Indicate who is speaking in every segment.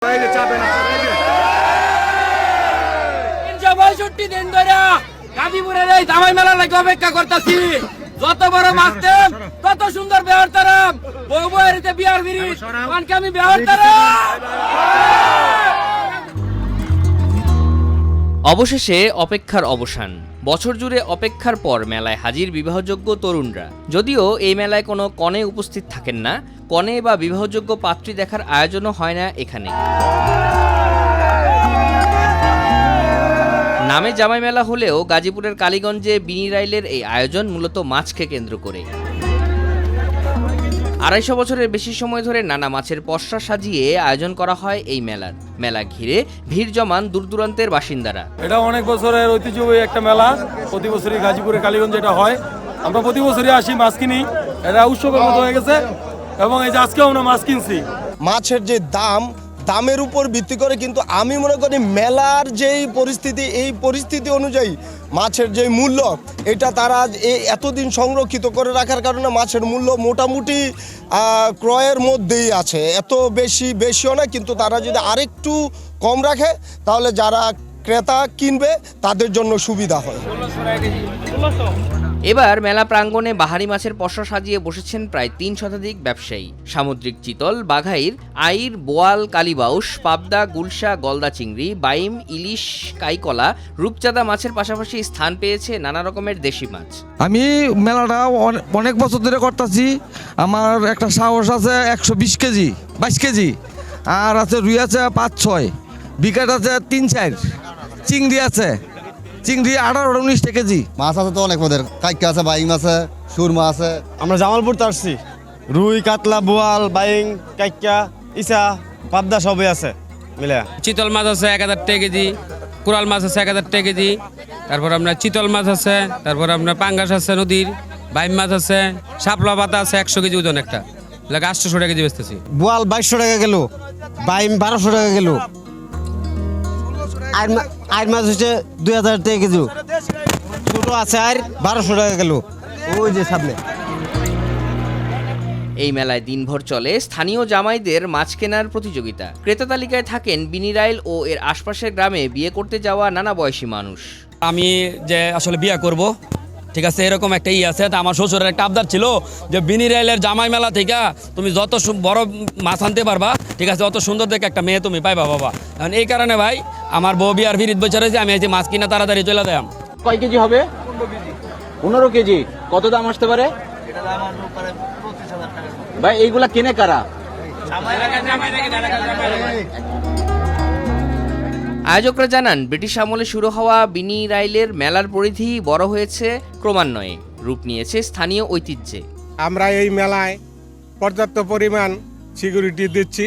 Speaker 1: 362 দিন ধরে গাজীপুরের এই জামাই মেলা লাগে অপেক্ষা করতেছি। যত বড় মাস্টার তত সুন্দর ব্যবহার তারাম বউ বউয়েরিতে বিয়ার বিড়ি কানকে আমি ব্যবহার তারাম।
Speaker 2: অবশেষে অপেক্ষার অবসান। বছর জুড়ে অপেক্ষার পর মেলায় হাজির বিবাহযোগ্য তরুণরা। যদিও এই মেলায় কোনো কনে উপস্থিত থাকেন না, কনে বা বিবাহযোগ্য পাত্রী দেখার আয়োজনও হয় না এখানে। নামে জামাই মেলা হলেও গাজীপুরের কালীগঞ্জে বিনি রাইলের এই আয়োজন মূলত মাছকে কেন্দ্র করে। 250 বছরের বেশি সময় ধরে নানা মাছের পসরা সাজিয়ে আয়োজন করা হয় এই মেলার। মেলা ঘিরে ভিড় জমান দূর দূরান্তের বাসিন্দারা।
Speaker 3: এটা অনেক বছরের ঐতিহ্যবাহী একটা মেলা, প্রতি বছরই গাজীপুরের কালীগঞ্জে এটা হয়। আমরা প্রতি বছরই আসি, মাছ কিনি, এটা উৎসবের মতো হয়ে গেছে এবং এই যে আজকেও আমরা মাছ কিনছি।
Speaker 4: মাছের যে দামের উপর ভিত্তি করে, কিন্তু আমি মনে করি মেলার যেই পরিস্থিতি, এই পরিস্থিতি অনুযায়ী মাছের যে মূল্য, এটা তারা এতদিন সংরক্ষিত করে রাখার কারণে মাছের মূল্য মোটামুটি ক্রয়ের মধ্যেই আছে। এত বেশিও না, কিন্তু তারা যদি আরেকটু কম রাখে তাহলে যারা ক্রেতা কিনবে তাদের জন্য সুবিধা হয়।
Speaker 2: এবার মেলা প্রাঙ্গণে বাহারি মাছের পসরা সাজিয়ে বসেছেন প্রায় 3 শতাধিক ব্যবসায়ী। সামুদ্রিক চিতল, বাঘাইর, আইর, বোয়াল, কালীবাউস, পাবদা, গুলশা, গলদা চিংড়ি, বাইম, ইলিশ, কাইকলা, রূপচাঁদা মাছের পাশাপাশি স্থান পেয়েছে নানা রকমের দেশি মাছ।
Speaker 5: আমি মেলাটা অনেক বছর ধরে করতেছি। আমার একটা সাহস আছে 120 কেজি, 22 কেজি, আর আছে রুই আছে 5-6, বিকেট আছে 3-4, চিংড়ি আছে, চিংড়ি 18-19 কেজি।
Speaker 6: মাছ আছে তো অনেক পদের, কাইকা আছে, বাইং আছে, সুরমা আছে।
Speaker 7: আমরা জামালপুর তো আসছি, রুই, কাতলা, বোয়াল, বাইং, কাইকা, ইসা, পাবদা সবই আছে মিলে।
Speaker 1: চিতল মাছ আছে 1000 টাকা কেজি, কোরাল মাছ আছে 1000 টাকা কেজি, তারপর আপনার চিতল মাছ আছে, তারপর আপনার পাঙ্গাস আছে নদীর, বাইম মাছ আছে, শাপলা পাতা আছে 100 কেজি ওজন একটা, লাগে 800 টাকা কেজি বেচতেছি।
Speaker 7: বোয়াল 2200 টাকা গেল, বাইম 1200 টাকা গেল, আর মাছ হচ্ছে 2000 টাকা কেজি, ছোট আছে আর 1200 টাকা গেল, ওই যে সামনে।
Speaker 2: এই মেলায় দিনভর চলে স্থানীয় জামাইদের মাছ কেনার প্রতিযোগিতা। ক্রেতা তালিকায় থাকেন বিনি রাইল ও এর আশপাশের গ্রামে বিয়ে করতে যাওয়া নানা বয়সী মানুষ।
Speaker 1: আমি যে আসলে বিয়ে করব, ঠিক আছে, এরকম একটা আছে। তা আমার শ্বশুরের একটা আবদার ছিল যে বিনি রাইলের জামাই মেলা থেকে তুমি যত বড় মাছ আনতে পারবা, ঠিক আছে, অত সুন্দর দেখে একটা মেয়ে তুমি পাইবা বাবা। কারণ এই কারণে ভাই আমার বউ বিয়ার ফিরিত বছর হয়েছে, আমি এই যে মাছ কিনা তাড়াতাড়ি চলে দেয়।
Speaker 8: কয় কেজি হবে? 15 কেজি। কত দাম আসতে পারে ভাই? এইগুলা কিনে কারা?
Speaker 2: আয়োজকরা জানান, ব্রিটিশ আমলে শুরু হওয়া বিনি রাইলের মেলার পরিধি বড় হয়েছে ক্রমান্বয়ে, রূপ নিয়েছে স্থানীয় ঐতিহ্যে।
Speaker 9: আমরা এই মেলায় পর্যাপ্ত পরিমাণ সিকিউরিটি দিচ্ছি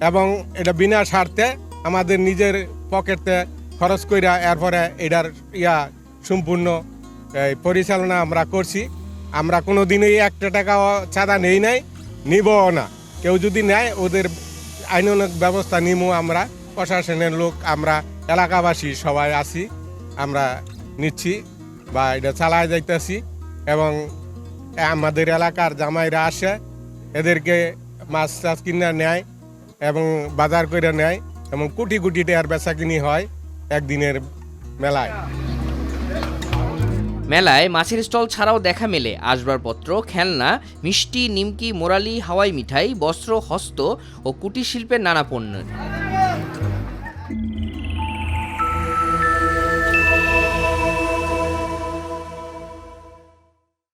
Speaker 9: এবং এটা বিনা স্বার্থে আমাদের নিজের পকেটে খরচ কইরা এরপরে এটার সম্পূর্ণ পরিচালনা আমরা করছি। আমরা কোনো দিনই 1 টাকাও চাঁদা নেই নাই, নিবও না। কেউ যদি নেয় ওদের আইনানুগ ব্যবস্থা নিমু। আমরা প্রশাসনের লোক, আমরা এলাকাবাসী সবাই আছি, আমরা নিচ্ছি বা এটা চালায় যাইতেছি এবং আমাদের এলাকার জামাইরা আসে, এদেরকে মাছ টাছ কিনে নেয় এবং বাজার করে নেয় এবং কোটি কোটি টাকার বেচা কিনি হয় একদিনের মেলায়।
Speaker 2: মেলায় মাছের স্টল ছাড়াও দেখা মেলে আসবাবপত্র, খেলনা, মিষ্টি, নিমকি, মোরালি, হাওয়াই মিঠাই, বস্ত্র, হস্ত ও কুটির শিল্পের নানা পণ্য।